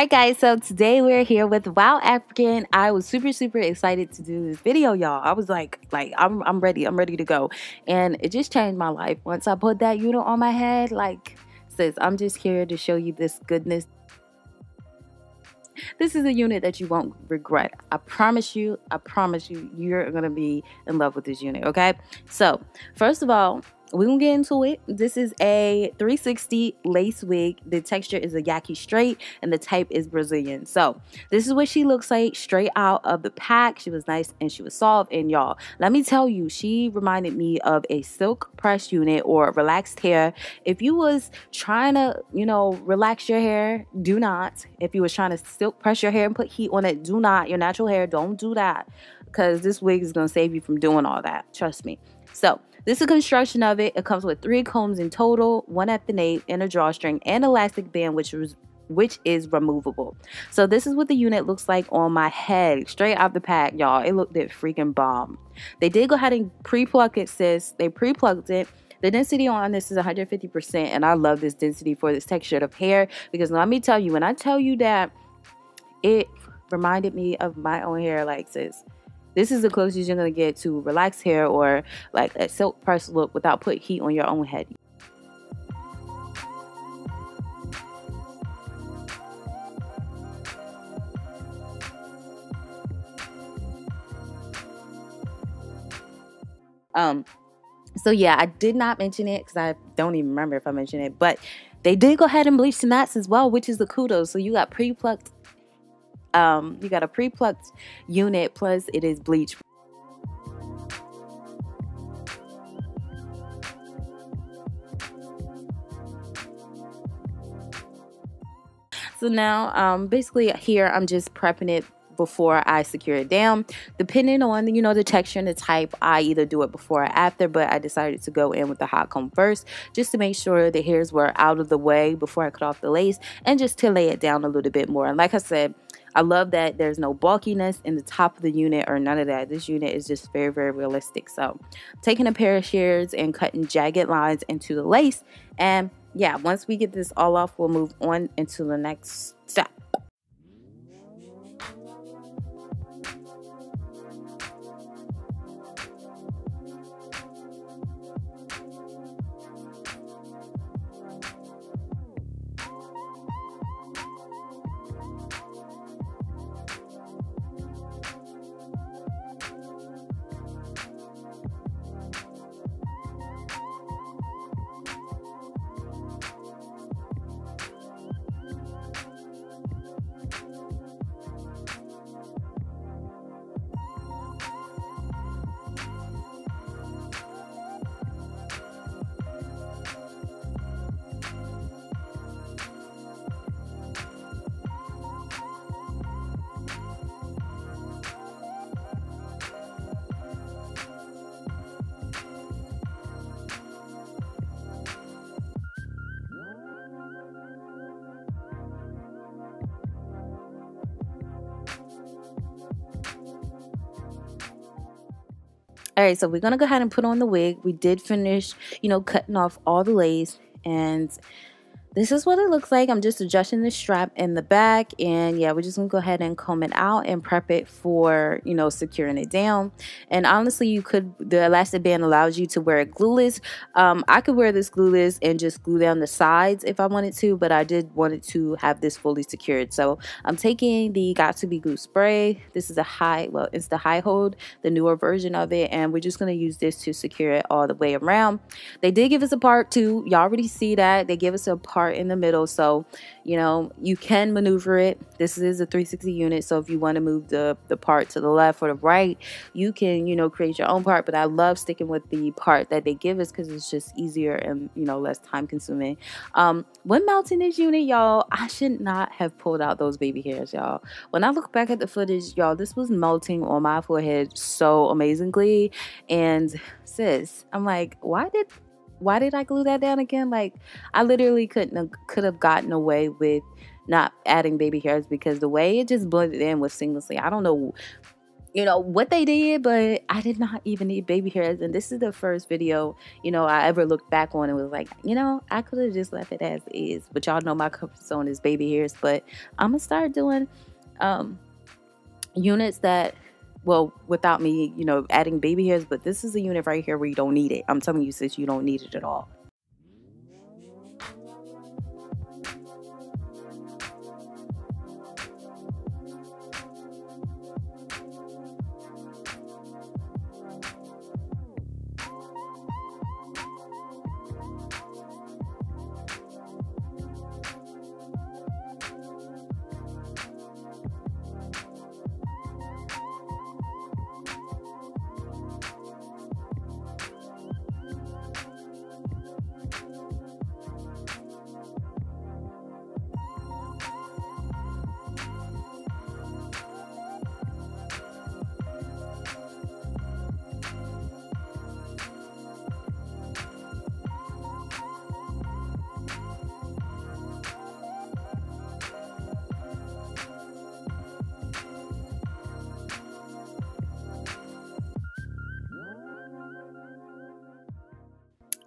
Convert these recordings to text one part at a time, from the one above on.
Alright guys, so today we're here with WowAfrican. I was super excited to do this video, y'all. I was like I'm ready to go, and it just changed my life once I put that unit on my head. Like, sis, I'm just here to show you this goodness. This is a unit that you won't regret. I promise you, you're gonna be in love with this unit. Okay, so first of all, we're gonna get into it. This is a 360 lace wig. The texture is a Yaki straight and the type is Brazilian. So this is what she looks like straight out of the pack. She was nice and she was soft, and y'all, let me tell you, she reminded me of a silk press unit or relaxed hair. If you was trying to, you know, relax your hair, do not. If you was trying to silk press your hair and put heat on it, do not. Your natural hair, don't do that, because this wig is gonna save you from doing all that, trust me. So this is a construction of it. It comes with 3 combs in total, 1 at the nape and a drawstring, and elastic band, which is removable. So this is what the unit looks like on my head, straight out the pack, y'all. It looked freaking bomb. They did go ahead and pre-pluck it, sis. They pre-plucked it. The density on this is 150%, and I love this density for this texture of hair, because let me tell you, when I tell you that it reminded me of my own hair, like, sis, this is the closest you're going to get to relaxed hair or like a silk press look without putting heat on your own head. So yeah, I did not mention it because I don't even remember if I mentioned it, but they did go ahead and bleach the knots as well, which is the kudos. So you got pre-plucked. You got a pre-plucked unit, plus it is bleached. So now, basically here I'm just prepping it before I secure it down. Depending on, you know, the texture and the type, I either do it before or after, but I decided to go in with the hot comb first, just to make sure the hairs were out of the way before I cut off the lace, and just to lay it down a little bit more. And like I said, I love that there's no bulkiness in the top of the unit or none of that. This unit is just very realistic. So taking a pair of shears and cutting jagged lines into the lace, and yeah, once we get this all off, we'll move on into the next step. Alright, so we're going to go ahead and put on the wig. We did finish, you know, cutting off all the lace, and this is what it looks like. I'm just adjusting the strap in the back, and yeah, we're just gonna go ahead and comb it out and prep it for, you know, securing it down. And honestly, you could, the elastic band allows you to wear it glueless. I could wear this glueless and just glue down the sides if I wanted to, but I did wanted to have this fully secured. So I'm taking the got2b glue spray. This is a high, well, it's the high hold, the newer version of it, and we're just gonna use this to secure it all the way around. They did give us a part 2. Y'all already see that they give us a part part in the middle, so you know you can maneuver it. This is a 360 unit, so if you want to move the part to the left or the right, you can, you know, create your own part. But I love sticking with the part that they give us because it's just easier and, you know, less time consuming. When mounting this unit, y'all, I should not have pulled out those baby hairs, y'all. When I look back at the footage, y'all, this was melting on my forehead so amazingly. And sis, I'm like, why did I glue that down again? Like, I literally could have gotten away with not adding baby hairs because the way it just blended in was seamlessly. I don't know, you know, what they did, but I did not even need baby hairs. And this is the first video, you know, I ever looked back on and was like, you know, I could have just left it as is. But y'all know my comfort zone is baby hairs. But I'm gonna start doing units that, well, without me, you know, adding baby hairs. But this is a unit right here where you don't need it. I'm telling you, sis, you don't need it at all.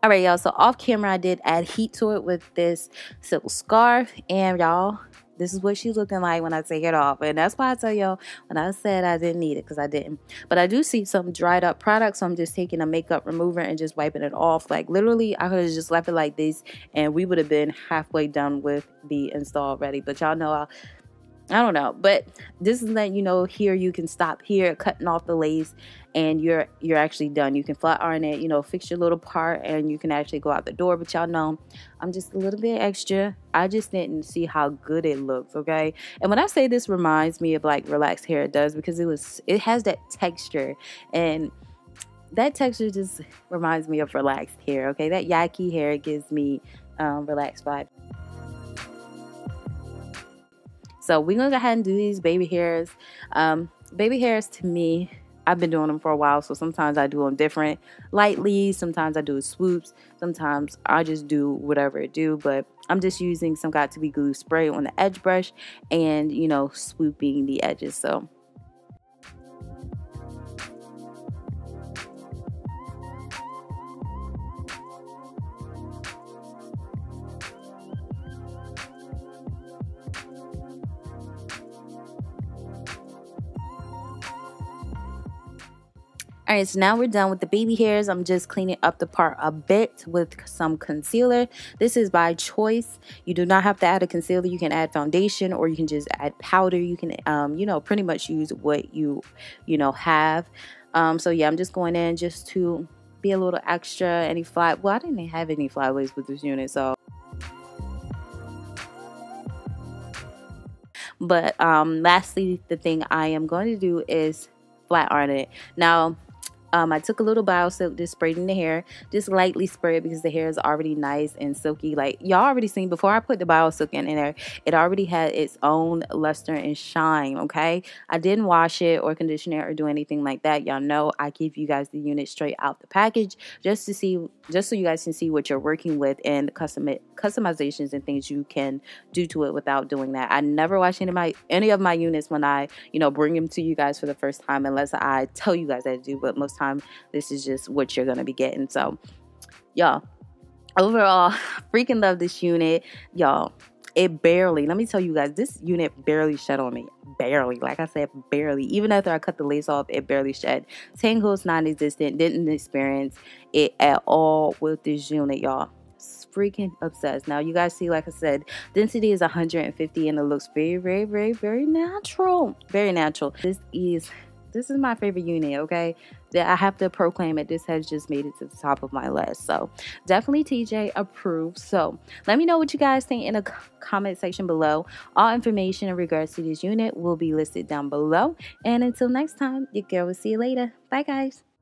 All right, y'all, so off camera I did add heat to it with this silk scarf, and y'all, this is what she's looking like when I take it off. And that's why I tell y'all, when I said I didn't need it, because I didn't. But I do see some dried up product, so I'm just taking a makeup remover and just wiping it off. Like, literally, I could have just left it like this, and we would have been halfway done with the install already. But y'all know I don't know, but this is letting you know here you can stop here, cutting off the lace, and you're actually done. You can flat iron it, you know, fix your little part, and you can actually go out the door. But y'all know I'm just a little bit extra. I just didn't see how good it looks, okay? And when I say this reminds me of like relaxed hair, it does, because it has that texture, and that texture just reminds me of relaxed hair, okay? That Yaki hair gives me relaxed vibe. So we're going to go ahead and do these baby hairs. Baby hairs, to me, I've been doing them for a while. So sometimes I do them different, lightly. Sometimes I do swoops. Sometimes I just do whatever it do. But I'm just using some got2b glue spray on the edge brush and, you know, swooping the edges. So alright, so now we're done with the baby hairs. I'm just cleaning up the part a bit with some concealer. This is by choice. You do not have to add a concealer. You can add foundation, or you can just add powder. You can, you know, pretty much use what you know, have. So yeah, I'm just going in just to be a little extra. Any fly, well, I didn't have any flyaways with this unit, so. But lastly, the thing I am going to do is flat iron it. Now, I took a little 𝚑𝚤, just sprayed in the hair, just lightly spray it because the hair is already nice and silky. Like y'all already seen before I put the 𝚑𝚤 in there, it already had its own luster and shine. Okay, I didn't wash it or condition it or do anything like that. Y'all know I give you guys the unit straight out the package just to see, just so you guys can see what you're working with and customizations and things you can do to it without doing that. I never wash any of my units when I, you know, bring them to you guys for the first time, unless I tell you guys that I do. But most time this is just what you're gonna be getting. So y'all, overall, freaking love this unit, y'all. It barely, let me tell you guys, this unit barely shed on me. Barely, like I said, barely. Even after I cut the lace off, it barely shed. Tangles non-existent. Didn't experience it at all with this unit, y'all. Freaking obsessed. Now you guys see, like I said, density is 150 and it looks very, very, very, very natural. Very natural. This is my favorite unit, okay? I have to proclaim it. This has just made it to the top of my list. So definitely TJ approved. So let me know what you guys think in the comment section below. All information in regards to this unit will be listed down below. And until next time, your girl will see you later. Bye guys.